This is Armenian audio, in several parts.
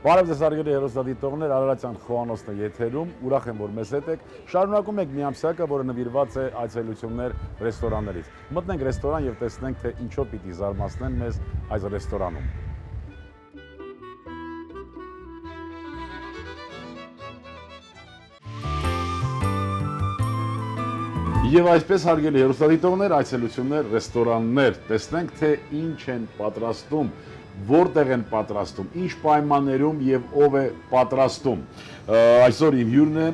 Բարև ձեզ հարգելի հեռուստադիտողներ, Արարատյան խոհանոցն է եթերում, ուրախ եմ, որ մեզ հետ եք։ Շարունակում ենք մի ամսյակը, որը նվիրված է այցելություններ ռեստորաններից։ Մտնենք ռեստորան եւ տեսնենք, թե ինչով պիտի զարմացնեն մեզ այս ռեստորանում։ Եվ այսպես հարգելի հեռուստադիտողներ, այցելություններ, ռեստորաններ, տեսնենք, թե ինչ են պատրաստում, որտեղ են պատրաստում, ինչ պայմաններում եւ ով է պատրաստում։ Այսօր իմ հյուրն է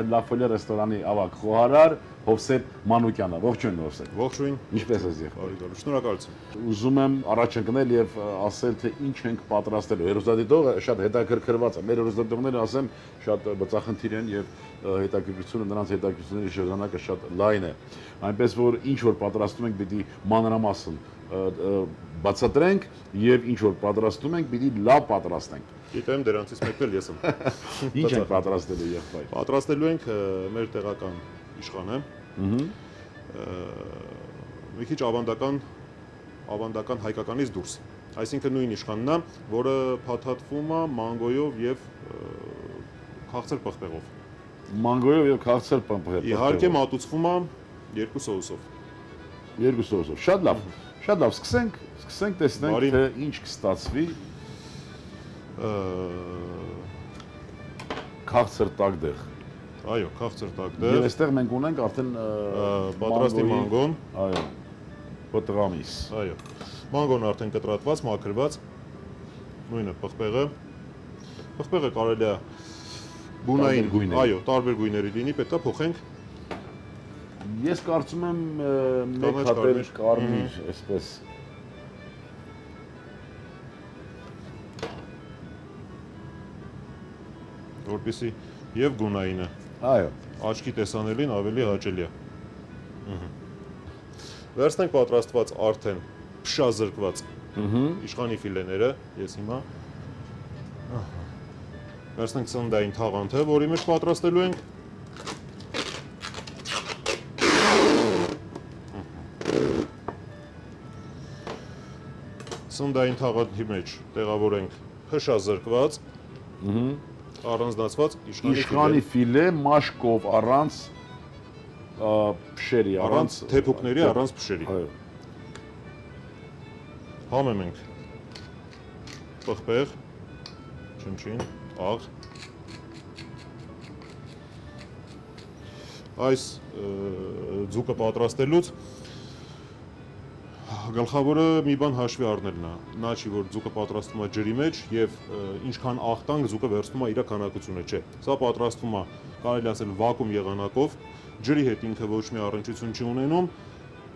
La Folie ռեստորանի ավագ խոհարար Հովսեփ Մանուկյանը։ Ողջույն Հովսեփ։ Ողջույն։ Ինչպե՞ս ես եղել։ Բարի, շնորհակալություն։ Ուզում եմ առաջ ընկնել եւ ասել, թե ինչ ենք պատրաստելու։ Հեռուստադիտողը շատ հետաքրքրված է։ Մեր հեռուստադիտողները, ասեմ, շատ բծախնդիր են եւ հետաքրքրությունը նրանց հետաքրքրությունների շրջանակը շատ լայն է։ Այնպես որ ինչ որ պատրաստում ենք, պիտի մանրամասն բացատրենք եւ ինչ որ պատրաստում ենք, պիտի լավ պատրաստենք։ Գիտեմ, դրանցից մեկն էլ ես եմ։ Ինչ ենք պատրաստելու եղբայր։ Պատրաստելու ենք մեր տեղական իշխանը։ Մի քիչ ավանդական հայկականից դուրս։ Այսինքն նույն իշխանն է, որը փաթաթվում է մանգոյով եւ քաղցր պղպեղով։ Մանգոյով եւ քաղցր պղպեղով։ Իհարկե մատուցվում է երկու սոուսով։ Երկու սոուսով։ Շատ լավ։ Շատ լավ, սկսենք տեսնենք, թե ինչ կստացվի։ Քաղցր տակդեղ։ Այո, քաղցր տակդեղ։ Եվ այստեղ մենք ունենք արդեն պատրաստի մանգոն։ Այո։ Պտղամիս։ Այո։ Մանգոն արդեն կտրատված, մաքրված։ Նույնը պղպեղը։ Պղպեղը կարելի է բունային, այո, տարբեր գույների լինի, պետք է փոխենք։ Ես կարծում եմ մեկ հատ կարմիր, այսպես։ Որպեսզի եւ գունայինը։ Այո։ Աչքի տեսանելին ավելի հաճելի է։ Վերցնենք պատրաստված արդեն փշազրկված իշխանի ֆիլեները, ես հիմա վերցնենք սննդային թաղանթը, որի մեջ պատրաստելու ենք սննդային թաղանթի մեջ տեղավորենք փշազրկված առանձնացված իշխանի ֆիլե մաշկով առանց փշերի, առանց թեփուկների, առանց փշերի։ Այո։ Համեմ ենք պղպեղ, չնչին, աղ։ Այս ձուկը պատրաստելուց գլխավորը մի բան հաշվի առնելն է, նա չի, որ ձուկը պատրաստվում է ջրի մեջ եւ ինչքան աղ տանք ձուկը վերցնում է իր քանակությունը, չէ։ Սա պատրաստվում է, կարելի ասել վակուում եղանակով, ջրի հետ ինքը ոչ մի առնչություն չի ունենում։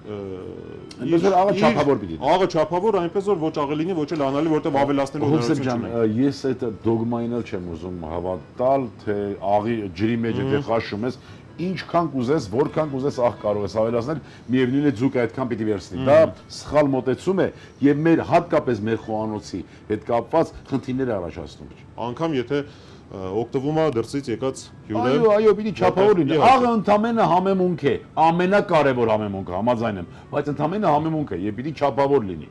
Այնպես որ աղը չափավոր պիտի։ Աղը չափավոր, այնպես որ ոչ աղը լինի, ոչ էլ անալի, որտեղ ավելացնելու հնարավորություն չունի։ Ես այդ դոգմային էլ չեմ ուզում հավատալ, թե աղի ջրի մեջ եթե խաշում ես, ինչքան կուզես, որքան կուզես աղ կարող ես ավելացնել, միևնույն է ձուկը այդքան պիտի վերցնի։ Դա սխալ մոտեցում է եւ մեր հատկապես մեր խոհանոցի հետ կապված խնդիրներ առաջացնում։ Անկամ եթե օգտվում է դրսից եկած հյուրը։ Այո, պիտի չափավոր լինի։ Աղը ընդամենը համեմունք է, ամենակարևոր համեմունքը, համաձայն եմ, բայց ընդամենը համեմունք է եւ պիտի չափավոր լինի։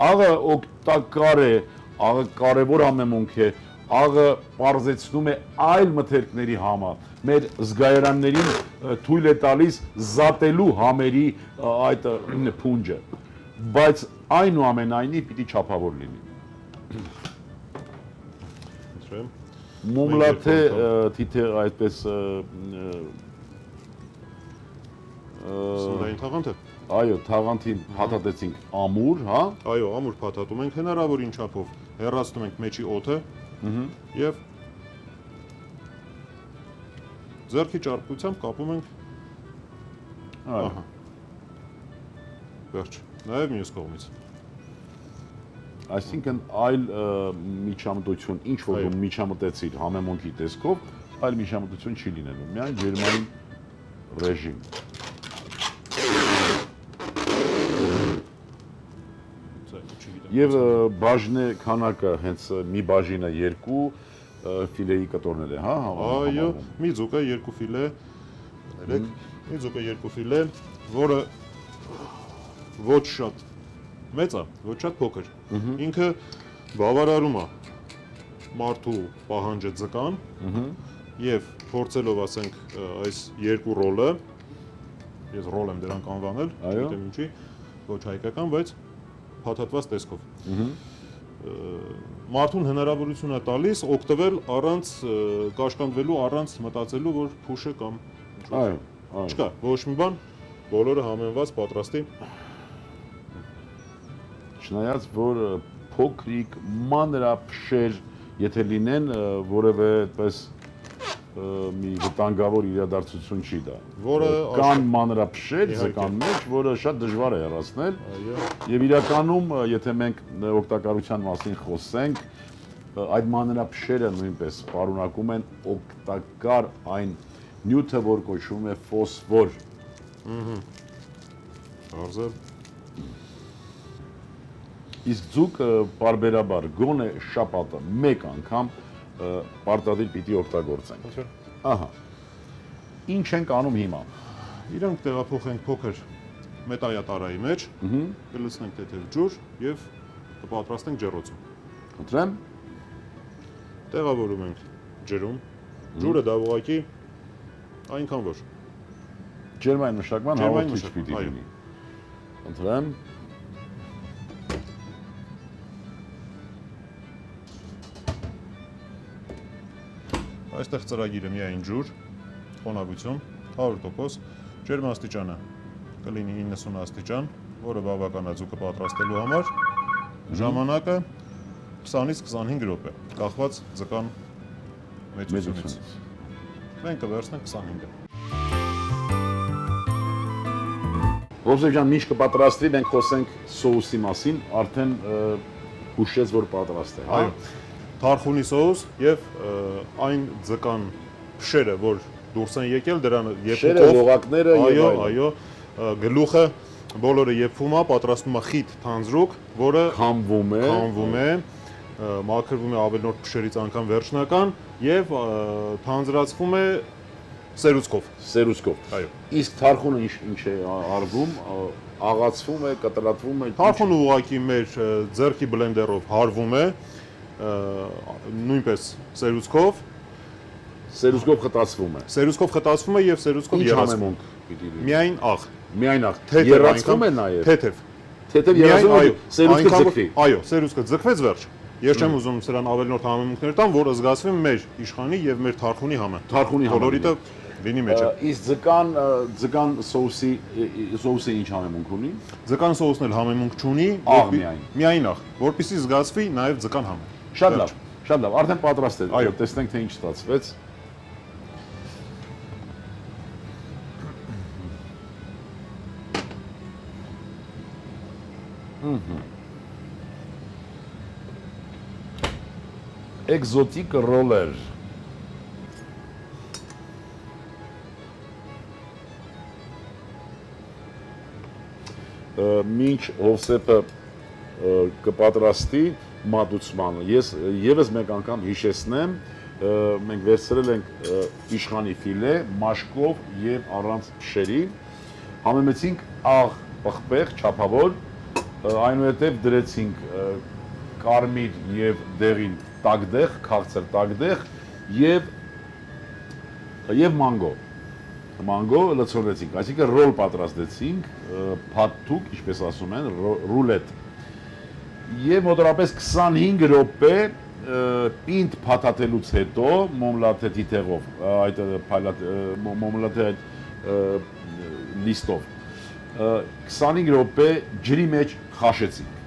Աղը օգտակար է, աղը կարևոր համեմունք է, աղը պարզեցնում է այլ մթերքների համը, մեր զգայարաններին թույլ է տալիս զատելու համերի այդ փունջը, բայց այնուամենայնիվ պիտի չափավոր լինի։ Մոմլաթե թիթեղ այդպես սննդային թաղանթը։ Այո, թաղանթին փաթաթեցինք ամուր, հա։ Այո, ամուր փաթաթում ենք հնարավորին չափով, հեռացնում ենք մեջի օդը եւ ձեռքի ճարպկությամբ կապում ենք։ Ահա։ Վերջ, նաեւ մյուս կողմից։ Այսինքն այլ միջամտություն, ինչ որ միջամտեցիր համեմունքի տեսքով, այլ միջամտություն չի լինելու, միայն ջերմային ռեժիմ։ Եվ բաժնե քանակը հենց մի բաժինը 2 ֆիլեի կտորներ է, հա։ Այո, մի ձուկը 2 ֆիլե, մի ձուկը 2 ֆիլե, որը ոչ շատ մեծ է, ոչ շատ փոքր։ Ինքը բավարարում է մարդու պահանջը ձկան եւ փորձելով ասենք այս երկու ռոլը, ես ռոլ եմ դրանք անվանել, չգիտեմ ինչի, ոչ հայկական, բայց փաթաթված տեսքով։ Մարդուն հնարավորություն է տալիս օգտվել առանց կաշկանդվելու, առանց մտածելու, որ փուշը կամ չկա, ոչ մի բան, բոլորը համեմված պատրաստի։ Չնայած որ փոքրիկ մանրափշեր, եթե լինեն, որևէ այդպես մի վտանգավոր իրադարձություն չի դա։ Որը կան մանրափշեր ձկան մեջ, որը շատ դժվար է հեռացնել։ Եվ իրականում, եթե մենք օգտակարության մասին խոսենք, այդ մանրափշերը նույնպես պարունակում են օգտակար այն նյութը, որ կոչվում է ֆոսֆոր։ Արզել։ Իսկ ձուկը պարբերաբար գոնե շաբաթը մեկ անգամ պարտադիր պիտի օգտագործենք։ Ահա։ Ինչ ենք անում հիմա։ Իրանք տեղափոխենք փոքր մետայատարայի մեջ, կլցնենք թեթև ջուր եւ կպատրաստենք ջեռոցում։ Խնդրեմ։ Տեղավորում ենք ջրում։ Ջուրը դա ուղղակի այնքան որ Ջերմային մշակման հաղորդիչ պիտի լինի։ Խնդրեմ։ Այստեղ ծրագիրը միայն ջուր, խոնավություն 100%, ջերմաստիճանը կլինի 90 աստիճան, որը բավական է ձուկը պատրաստելու համար, ժամանակը 20-ից 25 րոպե, կախված ձկան մեծությունից։ Մենք կվերցնենք 25-ը։ Ովսեփ ջան, միշտ կպատրաստվի, մենք խոսենք սոուսի մասին, արդեն հուշեց, որ պատրաստ է, հա։ Թարխունի սոուս եւ այն ձկան փշերը, որ դուրս են եկել, դրան եփուկով, լողակները եւ այո, գլուխը բոլորը եփվում է, պատրաստվում է խիտ թանձրուկ, որը քամվում է, մաքրվում է ավելորդ փշերից անգամ վերջնական եւ թանձրացվում է սերուցքով։ Այո։ Իսկ թարխունը ինչ է արվում, աղացվում է, կտրատվում է։ Թարխունը ուղղակի մեր ձեռքի բլենդերով հարվում է, նույնպես սերուցքով խտացվում է։ Սերուցքով խտացվում է եւ սերուցքով երացվում։ Միայն աղ։ Միայն աղ։ Երացվում է նաեւ։ Թեթև երացվում է, սերուցքը ձգվի։ Այո, սերուցքը ձգվեց վերջ։ Ես չեմ ուզում սրան ավելորդ համեմունքներ տամ, որ զգացվի մեր իշխանի եւ մեր թարխունի համը։ Թարխունի համը։ Բոլորիդը լինի մեջը։ Իսկ ձկան սոուսի ինչ համեմունք ունի։ Ձկան սոուսն էլ համեմունք չունի, միայն աղ, որպեսզի զգացվի նաեւ ձկան համը։ Շատ լավ, շատ լավ, արդեն պատրաստ է, տեսնենք թե ինչ ստացվեց։ Էկզոտիկ ռոլեր։ Մինչ Հովսեփը կպատրաստի մատուցմանը, ես եւս մեկ անգամ հիշեցնեմ, մենք վերցրել ենք իշխանի ֆիլե, մաշկով եւ առանց փշերի, համեմեցինք աղ պղպեղ, չափավոր, այնուհետև դրեցինք կարմիր եւ դեղին տագդեղ, քաղցր տագդեղ եւ մանգո լցոնեցինք, այսինքն ռոլ պատրաստեցինք, փաթթուկ, ինչպես ասում են, ռուլետ։ Եվ մոտավորապես 25 րոպե պինդ փաթաթելուց հետո մոմլաթեթի տեղով, այդ մոմլաթի այդ լիստով 25 րոպե ջրի մեջ խաշեցինք։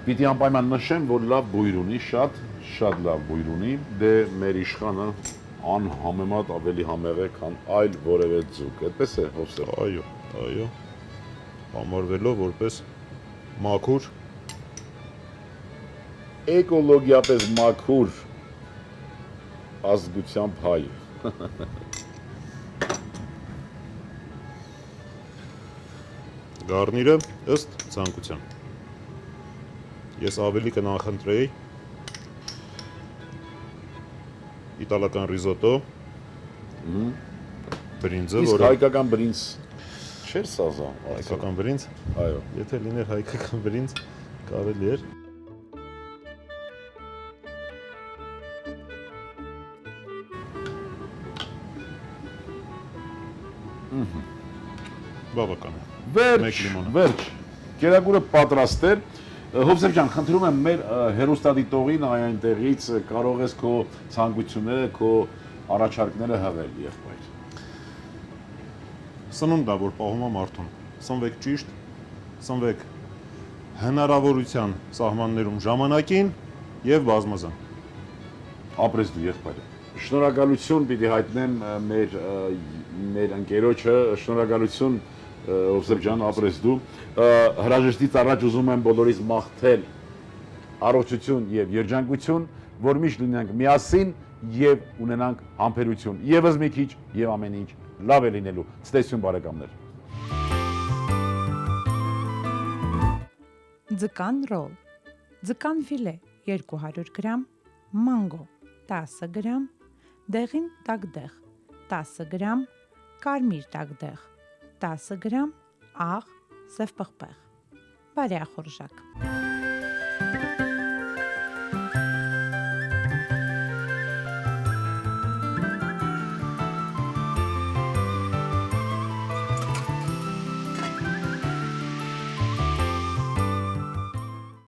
Պիտի անպայման նշեմ, որ լավ բույր ունի, շատ լավ բույր ունի, դե մեր իշխանը անհամեմատ ավելի համեղ է, քան այլ որևէ ձուկ, այդպես է Հովսեփ։ Այո, համարվելով որպես մաքուր, էկոլոգիապես մաքուր ազգությամբ հայ։ Գարնիրը ըստ ցանկության։ Ես ավելի կնախընտրեի իտալական ռիզոտո, բրինձը, իսկ հայկական բրինձ չէր սազա։ Հայկական բրինձ։ Այո։ Եթե լիներ հայկական բրինձ, կարելի էր։ Բավական է։ Մեկ Վերջ, լիմոնը։ վերջ։ Կերակուրը պատրաստ է։ Հովսեփ ջան, խնդրում եմ մեր հերոստատիտողին այնտեղից կարող ես քո ցանկությունները, քո առաջարկները հղել եղբայր։ Սնունդ է, որ պահում է մարդուն։ Սնվեք ճիշտ, սնվեք հնարավորության սահմաններում ժամանակին եւ բազմազան։ Ապրես դու եղբայր։ Շնորհակալություն պիտի հայտնեմ մեր ընկերոջը, շնորհակալություն Հովսեփ ջան, ապրես դու։ Հրաժեշտից առաջ ուզում եմ բոլորիս մաղթել առողջություն եւ երջանկություն, որ միշտ լինենք միասին եւ ունենանք համբերություն։ Եվս մի քիչ եւ ամեն ինչ լավ է լինելու։ Ցտեսություն բարեկամներ։ Ձկան ռոլ, ձկան ֆիլե 200 գրամ, մանգո 10 գրամ, դեղին տակդեղ 10 գրամ, կարմիր տակդեղ 10 գրամ, աղ, սև պղպեղ, բարյախորժակ։